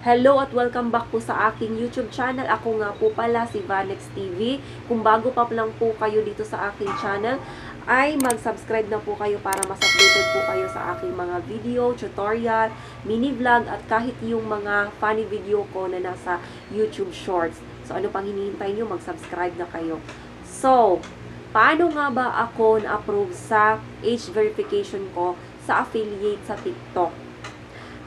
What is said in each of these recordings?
Hello at welcome back po sa aking YouTube channel. Ako nga po pala si Vanex TV. Kung bago pa lang po kayo dito sa aking channel, ay mag-subscribe na po kayo para mas updated po kayo sa aking mga video, tutorial, mini vlog at kahit yung mga funny video ko na nasa YouTube Shorts. So ano pang hinihintay nyo? Mag-subscribe na kayo. So, paano nga ba ako na-approve sa age verification ko sa affiliate sa TikTok?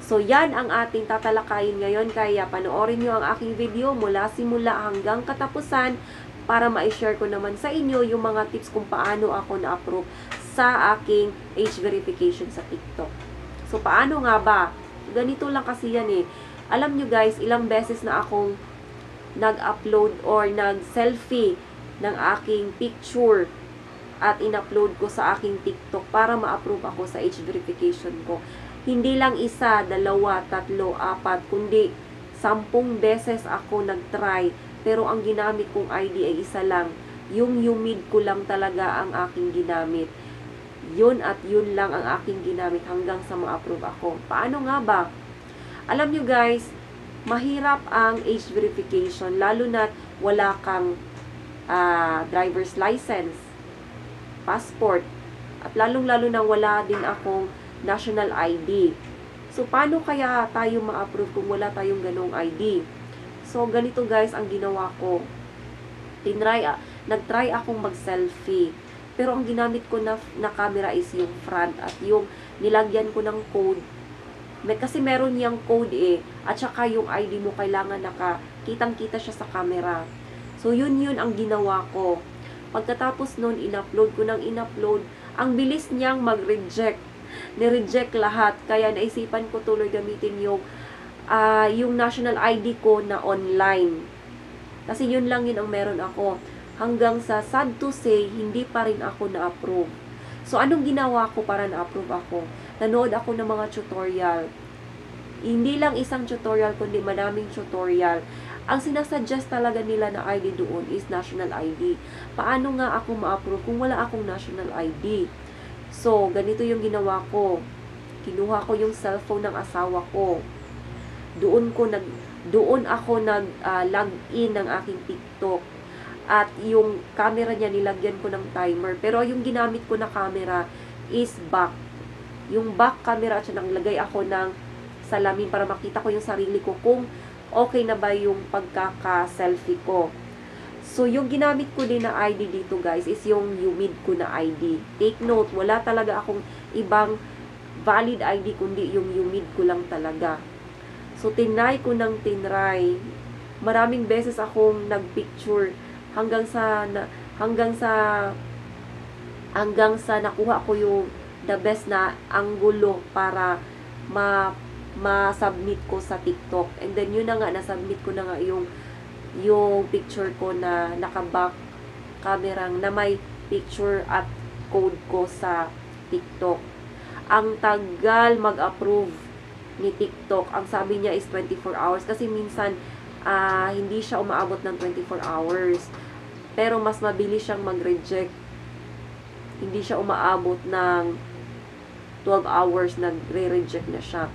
So, yan ang ating tatalakayin ngayon. Kaya, panoorin nyo ang aking video mula simula hanggang katapusan para ma-share ko naman sa inyo yung mga tips kung paano ako na-approve sa aking age verification sa TikTok. So, paano nga ba? Ganito lang kasi yan eh. Alam nyo guys, ilang beses na akong nag-upload or nag-selfie ng aking picture at in-upload ko sa aking TikTok para ma-approve ako sa age verification ko. Hindi lang isa, dalawa, tatlo, apat, kundi 10 beses ako nag-try. Pero ang ginamit kong ID ay isa lang. Yung UMID ko lang talaga ang aking ginamit. Yun at yun lang ang aking ginamit hanggang sa ma-approve ako. Paano nga ba? Alam nyo guys, mahirap ang age verification, lalo na wala kang driver's license, passport, at lalong-lalo na wala din akong national ID. So, paano kaya tayo ma-approve kung wala tayong ganong ID? So, ganito guys ang ginawa ko. Nag-try akong mag-selfie. Pero ang ginamit ko na camera is yung front at yung nilagyan ko ng code. Kasi meron yung code eh. At saka yung ID mo kailangan kitang-kita siya sa camera. So, yun ang ginawa ko. Pagkatapos nun, in-upload ko ng in-upload. Ang bilis niyang mag-reject. Ni-reject lahat. Kaya naisipan ko tuloy gamitin yung national ID ko na online. Kasi yun lang yun ang meron ako. Hanggang sa sad to say, hindi pa rin ako na-approve. So, anong ginawa ko para na-approve ako? Nanood ako ng mga tutorial. Hindi lang isang tutorial, kundi maraming tutorial. Ang sinasuggest talaga nila na ID doon is national ID. Paano nga ako ma-approve kung wala akong national ID? So, ganito yung ginawa ko. Kinuha ko yung cellphone ng asawa ko. Doon ako nag-log in ng aking TikTok. At yung camera niya, nilagyan ko ng timer. Pero yung ginamit ko na camera is back. Yung back camera, at naglagay ako ng salamin para makita ko yung sarili ko kung okay na ba yung pagkaka-selfie ko. So, yung ginamit ko din na ID dito guys is yung UMID ko na ID. Take note, wala talaga akong ibang valid ID kundi yung UMID ko lang talaga. So, tinry ko ng tinry. Maraming beses akong nagpicture hanggang sa nakuha ko yung the best na anggulo para ma-submit ko sa TikTok. And then, yun na nga, na-submit ko na nga yung picture ko na naka-back camera na may picture at code ko sa TikTok. Ang tagal mag-approve ni TikTok. Ang sabi niya is 24 hours kasi minsan hindi siya umaabot ng 24 hours. Pero mas mabilis siyang mag-reject. Hindi siya umaabot ng 12 hours, nagre-reject na siya.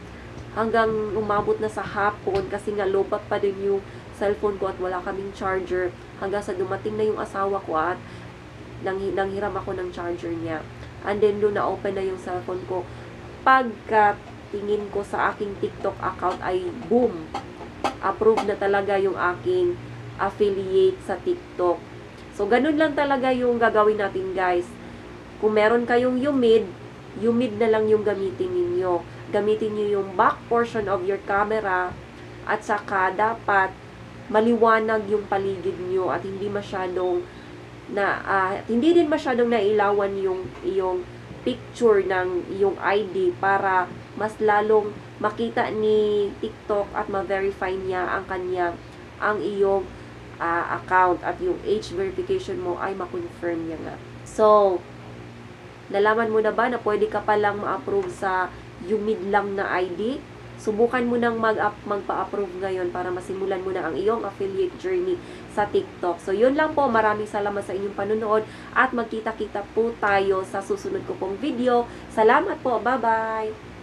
Hanggang umabot na sa hapon kasi nga lobat pa din yung cellphone ko at wala kaming charger. Hanggang sa dumating na yung asawa ko at nanghiram ako ng charger niya. And then doon na-open na yung cellphone ko. Pagka tingin ko sa aking TikTok account ay boom! Approve na talaga yung aking affiliate sa TikTok. So, ganun lang talaga yung gagawin natin guys. Kung meron kayong UMID na lang yung gamitin ninyo. Gamitin nyo yung back portion of your camera at saka dapat maliwanag yung paligid nyo at hindi din masyadong nailawan yung iyong picture ng iyong ID para mas lalong makita ni TikTok at ma-verify niya ang iyong account at yung age verification mo ay ma-confirm niya nga. So, nalaman mo na ba na pwede ka palang ma-approve sa UMID lang na ID? Subukan mo nang magpa-approve ngayon para masimulan mo na ang iyong affiliate journey sa TikTok. So, yun lang po. Maraming salamat sa inyong panunood at magkita-kita po tayo sa susunod ko pong video. Salamat po. Bye-bye!